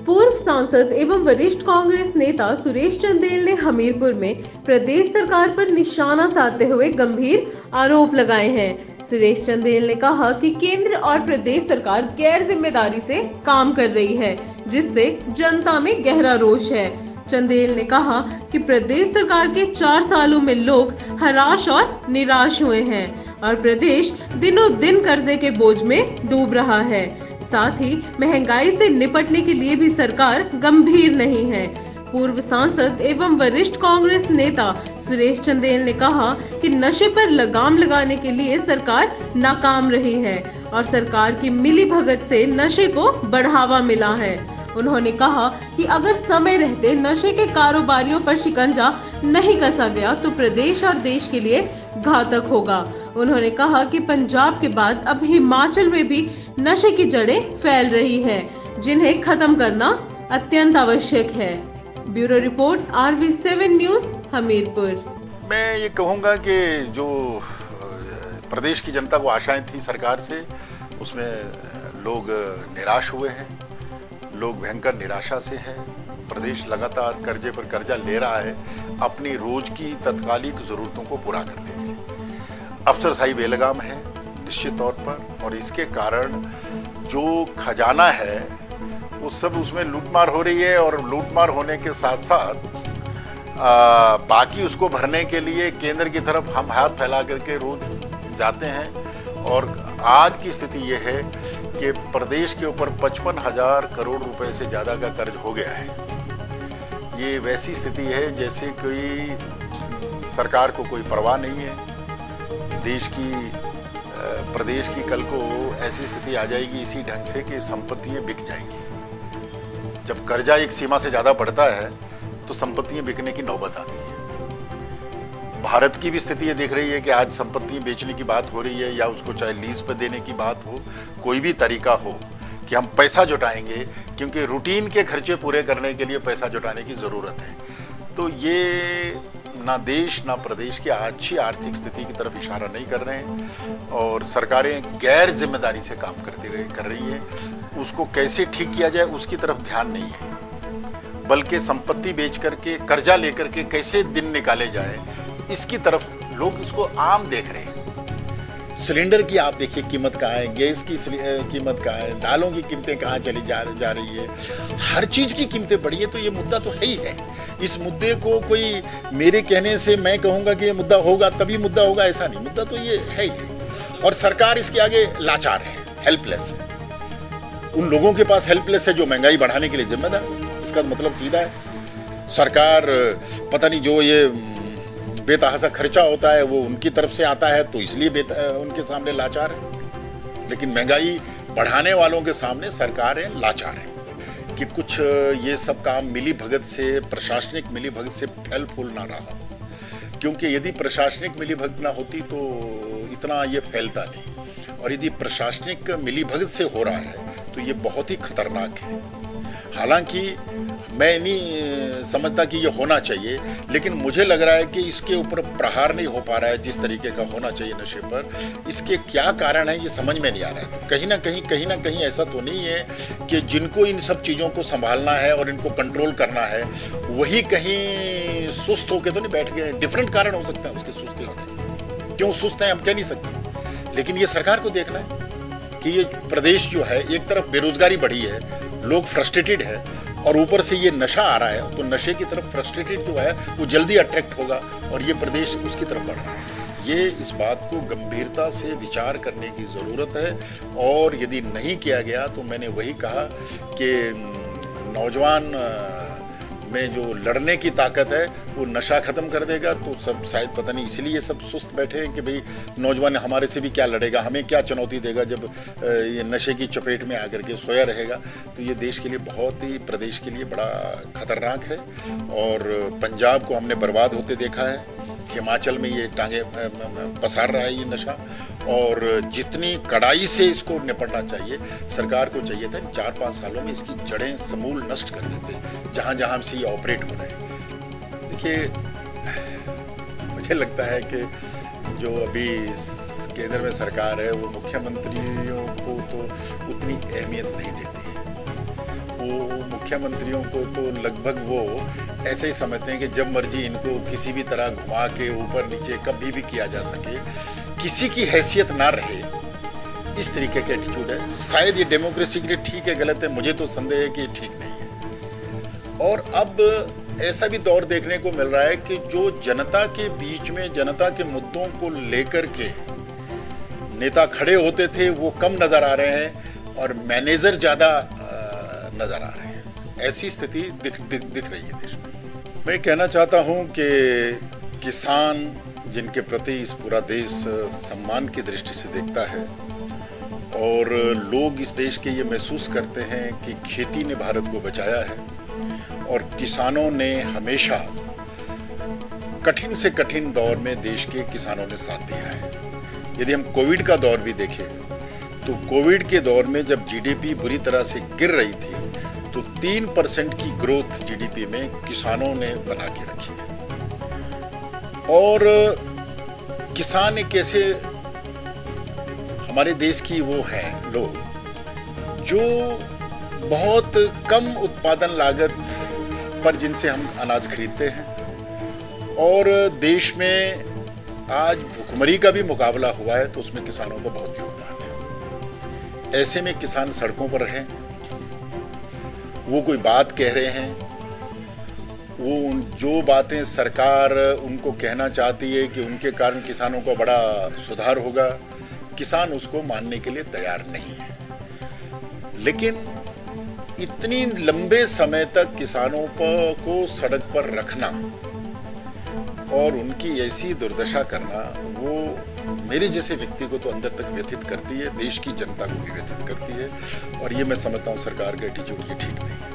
पूर्व सांसद एवं वरिष्ठ कांग्रेस नेता सुरेश चंदेल ने हमीरपुर में प्रदेश सरकार पर निशाना साधते हुए गंभीर आरोप लगाए हैं। सुरेश चंदेल ने कहा कि केंद्र और प्रदेश सरकार गैर जिम्मेदारी से काम कर रही है, जिससे जनता में गहरा रोष है। चंदेल ने कहा कि प्रदेश सरकार के 4 सालों में लोग हताश और निराश हुए हैं और प्रदेश दिनों दिन कर्जे के बोझ में डूब रहा है। साथ ही महंगाई से निपटने के लिए भी सरकार गंभीर नहीं है। पूर्व सांसद एवं वरिष्ठ कांग्रेस नेता सुरेश चंदेल ने कहा कि नशे पर लगाम लगाने के लिए सरकार नाकाम रही है और सरकार की मिलीभगत से नशे को बढ़ावा मिला है। उन्होंने कहा कि अगर समय रहते नशे के कारोबारियों पर शिकंजा नहीं कसा गया तो प्रदेश और देश के लिए घातक होगा। उन्होंने कहा कि पंजाब के बाद अब हिमाचल में भी नशे की जड़ें फैल रही हैं, जिन्हें खत्म करना अत्यंत आवश्यक है। Bureau report RV7 news Hamirpur. मैं ये कहूँगा कि जो प्रदेश की जनता को आशाएं थी सरकार से, उसमें लोग निराश हुए हैं। लोग भयंकर निराशा से हैं। प्रदेश लगातार कर्जे पर कर्जा ले रहा है अपनी रोज की तत्कालिक जरूरतों को पूरा करने के लिए। अफसरशाही बेलगाम है निश्चित तौर पर, और इसके कारण जो खजाना है वो सब उसमें लूटमार हो रही है, और लूटमार होने के साथ साथ बाकी उसको भरने के लिए केंद्र की तरफ हम हाथ फैला करके रोज जाते हैं। और आज की स्थिति ये है कि प्रदेश के ऊपर 55,000 करोड़ रुपए से ज़्यादा का कर्ज हो गया है। ये वैसी स्थिति है जैसे कोई सरकार को कोई परवाह नहीं है देश की। प्रदेश की कल को ऐसी स्थिति आ जाएगी इसी ढंग से कि संपत्तियां बिक जाएंगी। जब कर्जा एक सीमा से ज़्यादा बढ़ता है तो संपत्तियां बिकने की नौबत आती है। भारत की भी स्थिति ये दिख रही है कि आज संपत्ति बेचने की बात हो रही है, या उसको चाहे लीज पर देने की बात हो, कोई भी तरीका हो कि हम पैसा जुटाएंगे, क्योंकि रूटीन के खर्चे पूरे करने के लिए पैसा जुटाने की ज़रूरत है। तो ये ना देश ना प्रदेश की अच्छी आर्थिक स्थिति की तरफ इशारा नहीं कर रहे हैं, और सरकारें गैर जिम्मेदारी से काम कर रही हैं। उसको कैसे ठीक किया जाए उसकी तरफ ध्यान नहीं है, बल्कि संपत्ति बेच करके कर्जा लेकर के कैसे दिन निकाले जाए इसकी तरफ लोग इसको आम देख रहे हैं। सिलेंडर की आप देखिए कीमत कहाँ है, गैस की कीमत कहाँ है, दालों की कीमतें कहाँ चली जा रही है, हर चीज की कीमतें बढ़ी है। तो ये मुद्दा तो है ही है। इस मुद्दे को कोई मेरे कहने से मैं कहूँगा कि ये मुद्दा होगा तभी मुद्दा होगा, ऐसा नहीं। मुद्दा तो ये है ही है, और सरकार इसके आगे लाचार है, हेल्पलेस है। उन लोगों के पास हेल्पलेस है जो महंगाई बढ़ाने के लिए जिम्मेदार है। इसका मतलब सीधा है, सरकार पता नहीं जो ये बेतहासा खर्चा होता है वो उनकी तरफ से आता है, तो इसलिए उनके सामने लाचार है। लेकिन महंगाई बढ़ाने वालों के सामने सरकारें लाचार हैं कि कुछ ये सब काम मिली भगत से, प्रशासनिक मिली भगत से फल फूल ना रहा। क्योंकि यदि प्रशासनिक मिली भगत ना होती तो इतना ये फैलता नहीं, और यदि प्रशासनिक मिली भगत से हो रहा है तो ये बहुत ही खतरनाक है। हालांकि मैं नहीं समझता कि ये होना चाहिए, लेकिन मुझे लग रहा है कि इसके ऊपर प्रहार नहीं हो पा रहा है जिस तरीके का होना चाहिए नशे पर। इसके क्या कारण है ये समझ में नहीं आ रहा है। तो कहीं ना कहीं ऐसा तो नहीं है कि जिनको इन सब चीज़ों को संभालना है और इनको कंट्रोल करना है वही कहीं सुस्त होकर तो नहीं बैठ गए। डिफरेंट कारण हो सकते हैं उसके सुस्ती होने के, क्यों सुस्त हैं हम कह नहीं सकते। लेकिन ये सरकार को देखना है कि ये प्रदेश जो है, एक तरफ बेरोजगारी बढ़ी है, लोग फ्रस्ट्रेटेड है, और ऊपर से ये नशा आ रहा है, तो नशे की तरफ फ्रस्ट्रेटेड जो है वो जल्दी अट्रैक्ट होगा, और ये प्रदेश उसकी तरफ बढ़ रहा है। ये इस बात को गंभीरता से विचार करने की ज़रूरत है, और यदि नहीं किया गया तो मैंने वही कहा कि नौजवान में जो लड़ने की ताकत है वो नशा खत्म कर देगा। तो सब शायद पता नहीं इसलिए सब सुस्त बैठे हैं कि भाई नौजवान हमारे से भी क्या लड़ेगा, हमें क्या चुनौती देगा जब ये नशे की चपेट में आकर के सोया रहेगा। तो ये देश के लिए बहुत ही, प्रदेश के लिए बड़ा खतरनाक है। और पंजाब को हमने बर्बाद होते देखा है, हिमाचल में ये टांगे पसार रहा है ये नशा, और जितनी कड़ाई से इसको निपटना चाहिए सरकार को चाहिए था 4-5 सालों में इसकी जड़ें समूल नष्ट कर देते जहाँ जहाँ से ये ऑपरेट हो रहे हैं। देखिए, मुझे लगता है कि जो अभी केंद्र में सरकार है वो मुख्यमंत्रियों को तो उतनी अहमियत नहीं देती। वो मुख्यमंत्रियों को तो लगभग वो ऐसे ही समझते हैं कि जब मर्जी इनको किसी भी तरह घुमा के ऊपर नीचे कभी भी किया जा सके, किसी की हैसियत ना रहे, इस तरीके का एटीट्यूड है। शायद ये डेमोक्रेसी के लिए ठीक है, गलत है, मुझे तो संदेह है कि ये ठीक नहीं है। और अब ऐसा भी दौर देखने को मिल रहा है कि जो जनता के बीच में जनता के मुद्दों को लेकर के नेता खड़े होते थे वो कम नजर आ रहे हैं और मैनेजर ज्यादा नजर आ रहे हैं। ऐसी स्थिति दिख रही है देश में। मैं कहना चाहता हूं कि किसान जिनके प्रति इस पूरा देश सम्मान की दृष्टि से देखता है और लोग इस देश के ये महसूस करते हैं कि खेती ने भारत को बचाया है और किसानों ने हमेशा कठिन से कठिन दौर में देश के किसानों ने साथ दिया है। यदि हम कोविड का दौर भी देखें तो कोविड के दौर में जब जीडीपी बुरी तरह से गिर रही थी तो 3% की ग्रोथ जीडीपी में किसानों ने बना के रखी है। और किसान एक ऐसे हमारे देश की वो हैं लोग जो बहुत कम उत्पादन लागत पर जिनसे हम अनाज खरीदते हैं और देश में आज भूखमरी का भी मुकाबला हुआ है तो उसमें किसानों का बहुत योगदान है। ऐसे में किसान सड़कों पर रहे, वो कोई बात कह रहे हैं, वो जो बातें सरकार उनको कहना चाहती है कि उनके कारण किसानों को बड़ा सुधार होगा, किसान उसको मानने के लिए तैयार नहीं है। लेकिन इतनी लंबे समय तक किसानों को सड़क पर रखना और उनकी ऐसी दुर्दशा करना वो मेरे जैसे व्यक्ति को तो अंदर तक व्यथित करती है, देश की जनता को भी व्यथित करती है और ये मैं समझता हूँ सरकार का एटीट्यूड ये ठीक नहीं है।